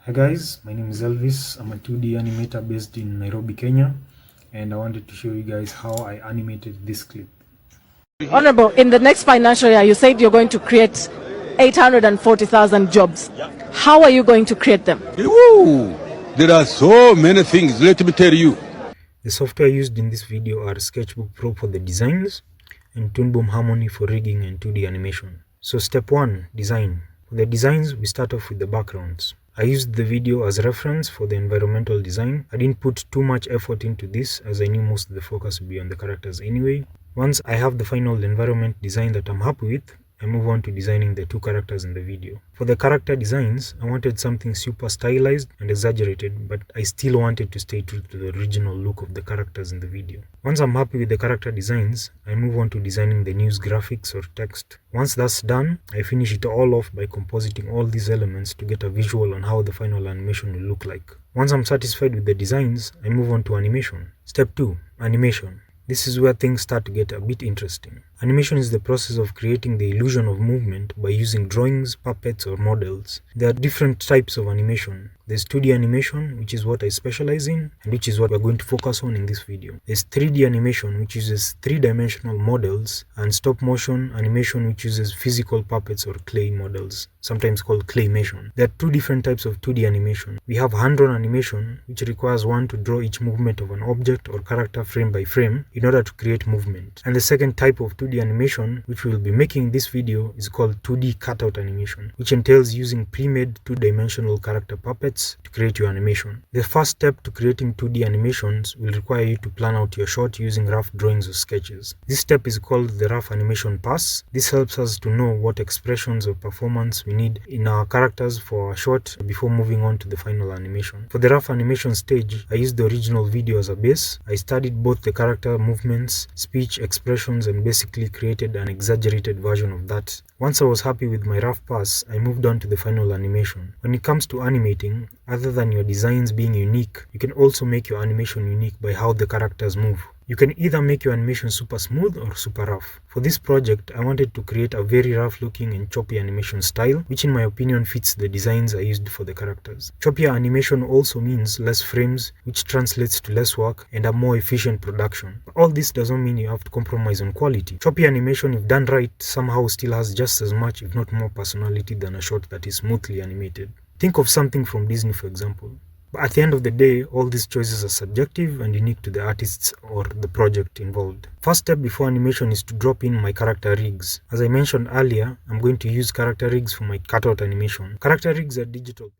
Hi guys, my name is Elvis. I'm a 2D animator based in Nairobi, Kenya, and I wanted to show you guys how I animated this clip. Honorable, in the next financial year, you said you're going to create 840,000 jobs. How are you going to create them? Ooh, there are so many things, let me tell you. The software used in this video are Sketchbook Pro for the designs and Toon Boom Harmony for rigging and 2D animation. So step 1, design. For the designs, we start off with the backgrounds. I used the video as reference for the environmental design. I didn't put too much effort into this as I knew most of the focus would be on the characters anyway. Once I have the final environment design that I'm happy with, I move on to designing the two characters in the video. For the character designs, I wanted something super stylized and exaggerated, but I still wanted to stay true to the original look of the characters in the video. Once I'm happy with the character designs, I move on to designing the news graphics or text. Once that's done, I finish it all off by compositing all these elements to get a visual on how the final animation will look like. Once I'm satisfied with the designs, I move on to animation. Step 2, animation. This is where things start to get a bit interesting. Animation is the process of creating the illusion of movement by using drawings, puppets, or models. There are different types of animation. There's 2D animation, which is what I specialize in, and which is what we're going to focus on in this video. There's 3D animation, which uses three-dimensional models, and stop motion animation, which uses physical puppets or clay models, sometimes called claymation. There are two different types of 2D animation. We have hand-drawn animation, which requires one to draw each movement of an object or character frame by frame in order to create movement. And the second type of 2D animation, which we'll be making in this video, is called 2D cutout animation, which entails using pre-made two-dimensional character puppets to create your animation. The first step to creating 2D animations will require you to plan out your shot using rough drawings or sketches. This step is called the rough animation pass. This helps us to know what expressions or performance we need in our characters for our shot before moving on to the final animation. For the rough animation stage, I used the original video as a base. I studied both the character movements, speech, expressions, and basically created an exaggerated version of that. Once I was happy with my rough pass, I moved on to the final animation. When it comes to animating, other than your designs being unique, you can also make your animation unique by how the characters move. You can either make your animation super smooth or super rough. For this project, I wanted to create a very rough looking and choppy animation style, which in my opinion fits the designs I used for the characters. Choppier animation also means less frames, which translates to less work and a more efficient production. But all this doesn't mean you have to compromise on quality. Choppy animation, if done right, somehow still has just as much, if not more, personality than a shot that is smoothly animated. Think of something from Disney, for example. But at the end of the day, all these choices are subjective and unique to the artists or the project involved. First step before animation is to drop in my character rigs. As I mentioned earlier, I'm going to use character rigs for my cutout animation. Character rigs are digital.